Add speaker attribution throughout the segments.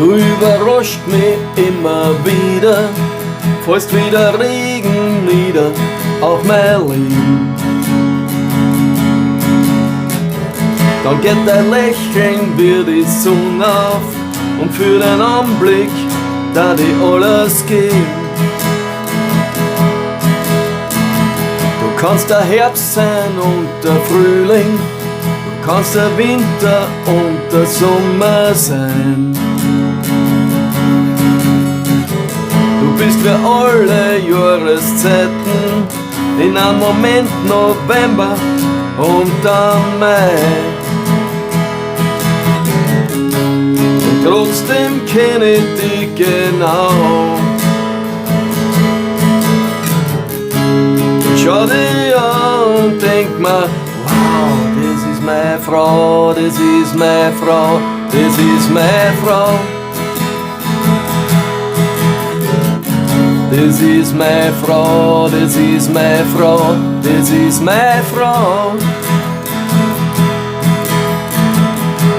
Speaker 1: Du überrascht mich immer wieder, fällst wie der Regen nieder auf mein Leben. Dann geht dein Lächeln wie die Sonne auf und für den Anblick, da die alles geben. Du kannst der Herbst sein und der Frühling, du kannst der Winter und der Sommer sein. Du bist für alle Jahreszeiten, in einem Moment November und dann Mai. Und trotzdem kenn ich dich genau. Ich schau dich an und denk mir, wow, das ist meine Frau, das ist meine Frau, das ist meine Frau. Das ist meine Frau, das ist meine Frau, das ist meine Frau.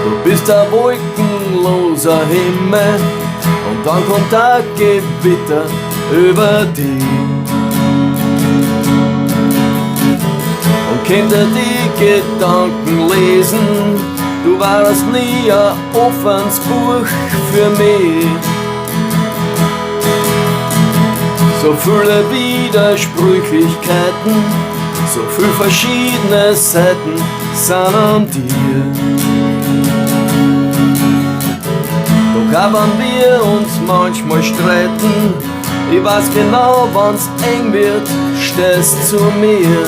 Speaker 1: Du bist ein wolkenloser Himmel und dann kommt ein Gewitter über dich. Und könnt ihr die Gedanken lesen, du warst nie ein offenes Buch für mich. So viele Widersprüchlichkeiten, so viele verschiedene Seiten sind an dir. Doch auch wenn wir uns manchmal streiten, ich weiß genau, wenn's eng wird, stehst zu mir.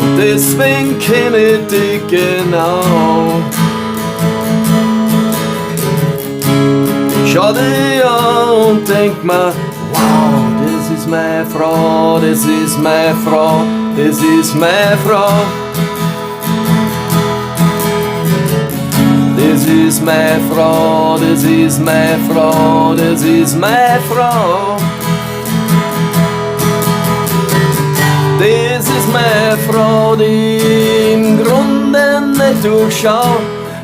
Speaker 1: Und deswegen kenn ich dich genau. Schau dich an und denk mir, wow, das ist meine Frau, das ist meine Frau, das ist meine Frau. Das ist meine Frau, das ist meine Frau, das ist meine Frau. Das ist meine Frau, die im Grunde nicht durchschaut,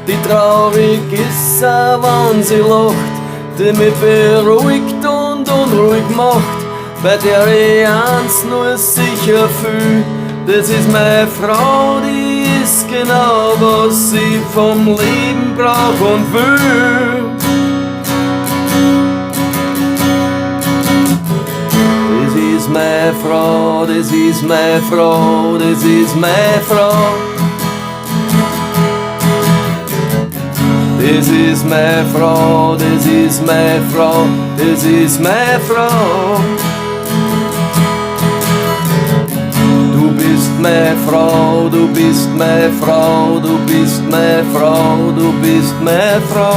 Speaker 1: die traurig ist, wenn sie lacht, die mich beruhigt und unruhig macht, bei der ich eins nur sicher fühl. Das ist meine Frau, die ist genau, was ich vom Leben brauch und will. Das ist meine Frau, das ist meine Frau, das ist meine Frau. Das ist meine Frau, das ist meine Frau, das ist meine Frau. Du bist meine Frau, du bist meine Frau, du bist meine Frau, du bist meine Frau.